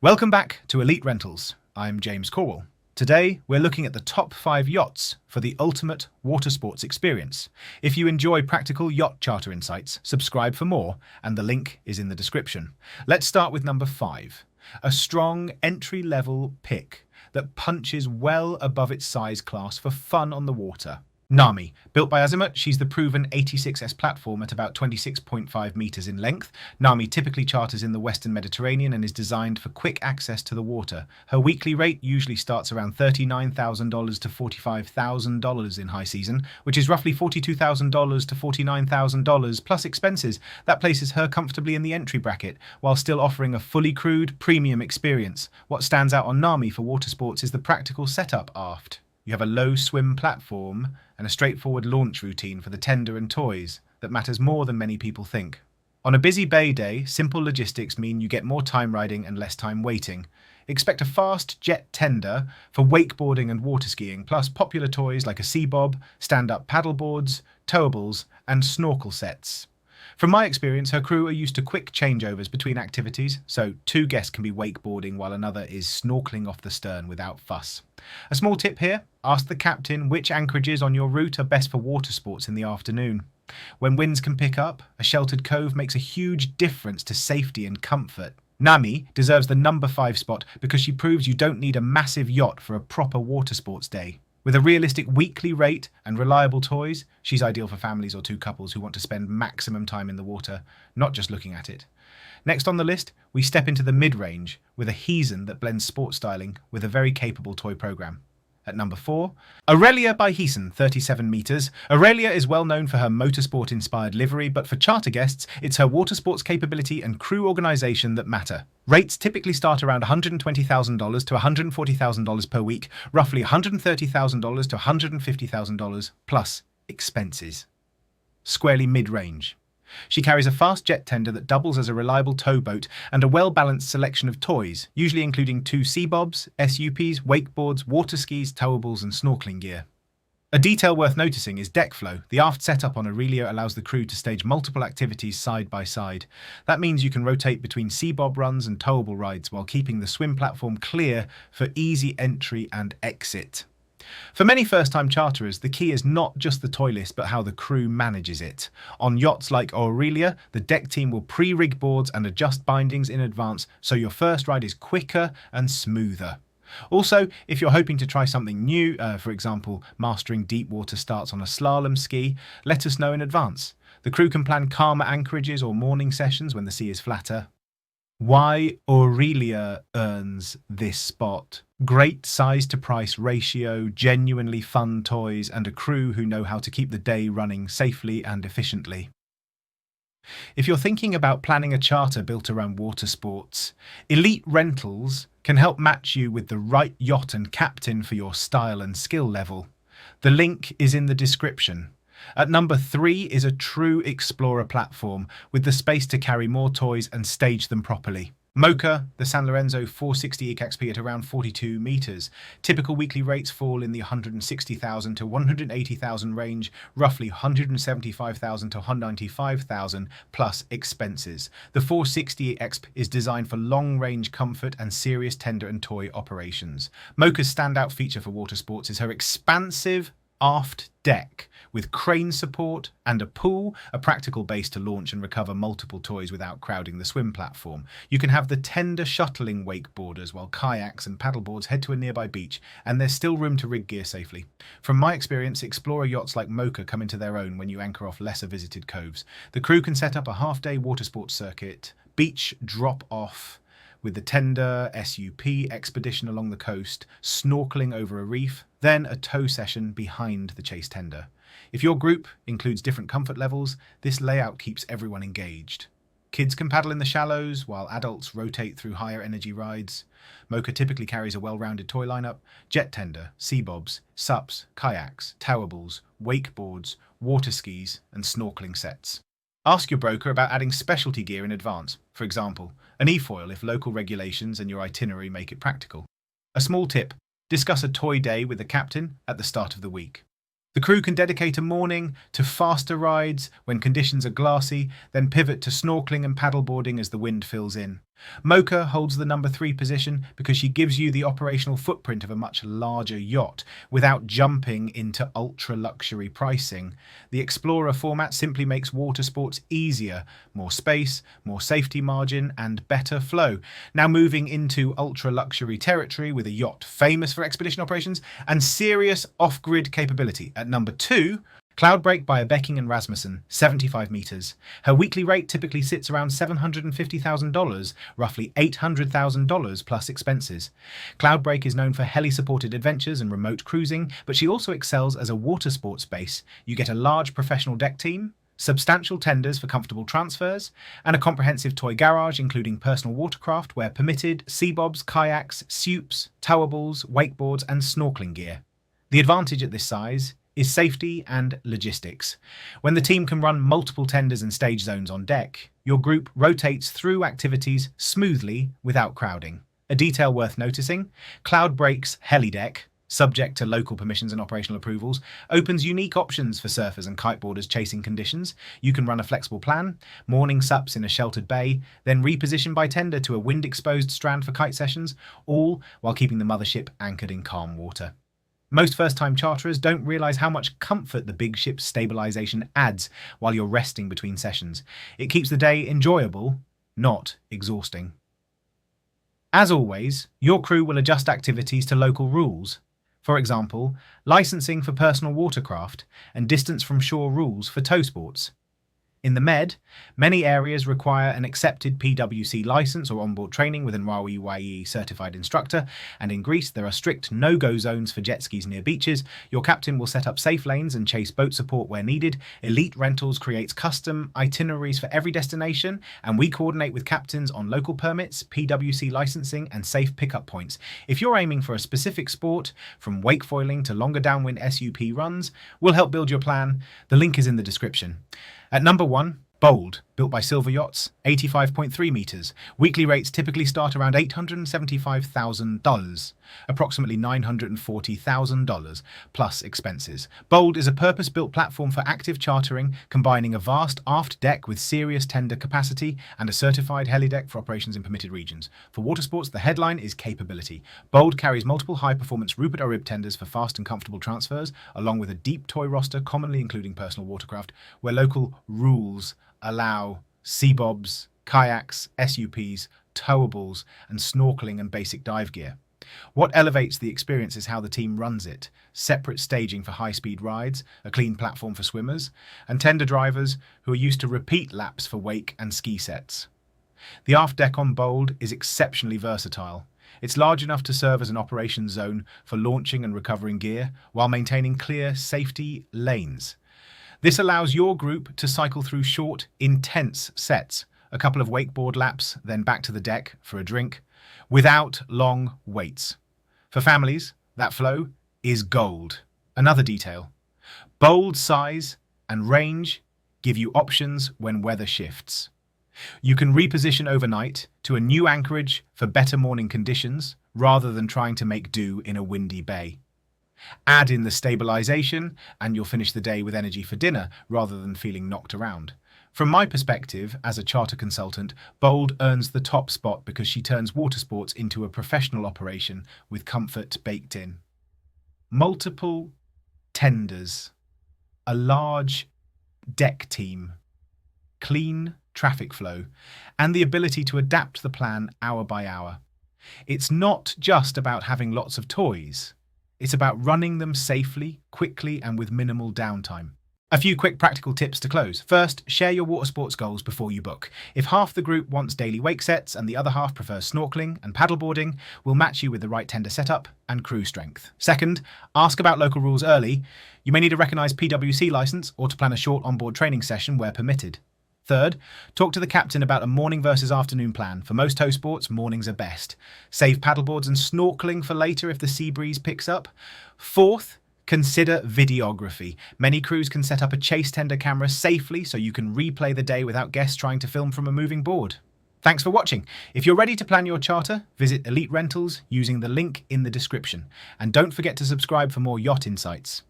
Welcome back to Elite Rentals. I'm James Corwell. Today, we're looking at the top 5 yachts for the ultimate water sports experience. If you enjoy practical yacht charter insights, subscribe for more, and the link is in the description. Let's start with number 5, a strong entry-level pick that punches well above its size class for fun on the water. Nami. Built by Azimuth, she's the proven 86S platform at about 26.5 metres in length. Nami typically charters in the Western Mediterranean and is designed for quick access to the water. Her weekly rate usually starts around $39,000 to $45,000 in high season, which is roughly $42,000 to $49,000 plus expenses. That places her comfortably in the entry bracket, while still offering a fully crewed, premium experience. What stands out on Nami for water sports is the practical setup aft. You have a low swim platform and a straightforward launch routine for the tender and toys that matters more than many people think. On a busy bay day, simple logistics mean you get more time riding and less time waiting. Expect a fast jet tender for wakeboarding and water skiing, plus popular toys like a sea bob, stand-up paddleboards, towables, and snorkel sets. From my experience, her crew are used to quick changeovers between activities, so 2 guests can be wakeboarding while another is snorkeling off the stern without fuss. A small tip here, ask the captain which anchorages on your route are best for water sports in the afternoon. When winds can pick up, a sheltered cove makes a huge difference to safety and comfort. Nami deserves the number 5 spot because she proves you don't need a massive yacht for a proper water sports day. With a realistic weekly rate and reliable toys, she's ideal for families or 2 couples who want to spend maximum time in the water, not just looking at it. Next on the list, we step into the mid-range with a Heezen that blends sports styling with a very capable toy program. At number 4, Aurelia by Heezen, 37 metres. Aurelia is well known for her motorsport-inspired livery, but for charter guests, it's her water sports capability and crew organisation that matter. Rates typically start around $120,000 to $140,000 per week, roughly $130,000 to $150,000 plus expenses. Squarely mid-range. She carries a fast jet tender that doubles as a reliable towboat and a well-balanced selection of toys, usually including 2 sea bobs, SUPs, wakeboards, water skis, towables and snorkeling gear. A detail worth noticing is deck flow. The aft setup on Aurelia allows the crew to stage multiple activities side by side. That means you can rotate between sea bob runs and towable rides while keeping the swim platform clear for easy entry and exit. For many first-time charterers, the key is not just the toy list, but how the crew manages it. On yachts like Aurelia, the deck team will pre-rig boards and adjust bindings in advance, so your first ride is quicker and smoother. Also, if you're hoping to try something new, for example, mastering deep water starts on a slalom ski, let us know in advance. The crew can plan calmer anchorages or morning sessions when the sea is flatter. Why Aurelia earns this spot? Great size to price ratio, genuinely fun toys, and a crew who know how to keep the day running safely and efficiently. If you're thinking about planning a charter built around water sports, Elite Rentals can help match you with the right yacht and captain for your style and skill level. The link is in the description. At number 3 is a true explorer platform with the space to carry more toys and stage them properly. Mocha, the San Lorenzo 460 EXP at around 42 metres. Typical weekly rates fall in the $160,000 to $180,000 range, roughly $175,000 to $195,000 plus expenses. The 460 EXP is designed for long-range comfort and serious tender and toy operations. Mocha's standout feature for water sports is her expansive aft deck with crane support and a pool, a practical base to launch and recover multiple toys without crowding the swim platform. You can have the tender shuttling wakeboarders while kayaks and paddleboards head to a nearby beach, and there's still room to rig gear safely. From my experience, explorer yachts like Mocha come into their own when you anchor off lesser visited coves. The crew can set up a half-day water sports circuit, beach drop-off, with the tender SUP expedition along the coast, snorkeling over a reef, then a tow session behind the chase tender. If your group includes different comfort levels, this layout keeps everyone engaged. Kids can paddle in the shallows, while adults rotate through higher energy rides. Mocha typically carries a well-rounded toy lineup: jet tender, sea bobs, SUPs, kayaks, towables, wakeboards, water skis, and snorkeling sets. Ask your broker about adding specialty gear in advance, for example, an e-foil if local regulations and your itinerary make it practical. A small tip: discuss a toy day with the captain at the start of the week. The crew can dedicate a morning to faster rides when conditions are glassy, then pivot to snorkeling and paddleboarding as the wind fills in. Mocha holds the number 3 position because she gives you the operational footprint of a much larger yacht without jumping into ultra-luxury pricing. The Explorer format simply makes water sports easier, more space, more safety margin, and better flow. Now moving into ultra-luxury territory with a yacht famous for expedition operations and serious off-grid capability. At number 2, Cloudbreak by Becking and Rasmussen, 75 metres. Her weekly rate typically sits around $750,000, roughly $800,000 plus expenses. Cloudbreak is known for heli-supported adventures and remote cruising, but she also excels as a water sports base. You get a large professional deck team, substantial tenders for comfortable transfers, and a comprehensive toy garage including personal watercraft where permitted, sea bobs, kayaks, supes, towables, wakeboards and snorkeling gear. The advantage at this size is safety and logistics. When the team can run multiple tenders and stage zones on deck, your group rotates through activities smoothly without crowding. A detail worth noticing, Cloudbreak's helideck, subject to local permissions and operational approvals, opens unique options for surfers and kiteboarders chasing conditions. You can run a flexible plan, morning sups in a sheltered bay, then reposition by tender to a wind-exposed strand for kite sessions, all while keeping the mothership anchored in calm water. Most first-time charterers don't realise how much comfort the big ship's stabilisation adds while you're resting between sessions. It keeps the day enjoyable, not exhausting. As always, your crew will adjust activities to local rules. For example, licensing for personal watercraft and distance from shore rules for tow sports. In the Med, many areas require an accepted PWC license or onboard training with an RWYE certified instructor, and in Greece there are strict no-go zones for jet skis near beaches. Your captain will set up safe lanes and chase boat support where needed. Elite Rentals creates custom itineraries for every destination, and we coordinate with captains on local permits, PWC licensing and safe pickup points. If you're aiming for a specific sport, from wakefoiling to longer downwind SUP runs, we'll help build your plan. The link is in the description. At number 1, Bold, built by Silver Yachts, 85.3 metres. Weekly rates typically start around $875,000, approximately $940,000 plus expenses. Bold is a purpose-built platform for active chartering, combining a vast aft deck with serious tender capacity and a certified helideck for operations in permitted regions. For Watersports, the headline is capability. Bold carries multiple high-performance Rupert or Rib tenders for fast and comfortable transfers, along with a deep toy roster, commonly including personal watercraft, where local rules allow sea bobs, kayaks, SUPs, towables, and snorkeling and basic dive gear. What elevates the experience is how the team runs it. Separate staging for high-speed rides, a clean platform for swimmers, and tender drivers who are used to repeat laps for wake and ski sets. The aft deck on Bold is exceptionally versatile. It's large enough to serve as an operations zone for launching and recovering gear, while maintaining clear safety lanes. This allows your group to cycle through short, intense sets, a couple of wakeboard laps, then back to the deck for a drink, without long waits. For families, that flow is gold. Another detail, Bold size and range give you options when weather shifts. You can reposition overnight to a new anchorage for better morning conditions, rather than trying to make do in a windy bay. Add in the stabilisation and you'll finish the day with energy for dinner rather than feeling knocked around. From my perspective, as a charter consultant, Bold earns the top spot because she turns Watersports into a professional operation with comfort baked in. Multiple tenders, a large deck team, clean traffic flow, and the ability to adapt the plan hour by hour. It's not just about having lots of toys. It's about running them safely, quickly, and with minimal downtime. A few quick practical tips to close. First, share your water sports goals before you book. If half the group wants daily wake sets and the other half prefers snorkeling and paddleboarding, we'll match you with the right tender setup and crew strength. Second, ask about local rules early. You may need a recognised PWC licence or to plan a short onboard training session where permitted. Third, talk to the captain about a morning versus afternoon plan. For most tow sports, mornings are best. Save paddleboards and snorkeling for later if the sea breeze picks up. Fourth, consider videography. Many crews can set up a chase tender camera safely so you can replay the day without guests trying to film from a moving board. Thanks for watching. If you're ready to plan your charter, visit Elite Rentals using the link in the description. And don't forget to subscribe for more yacht insights.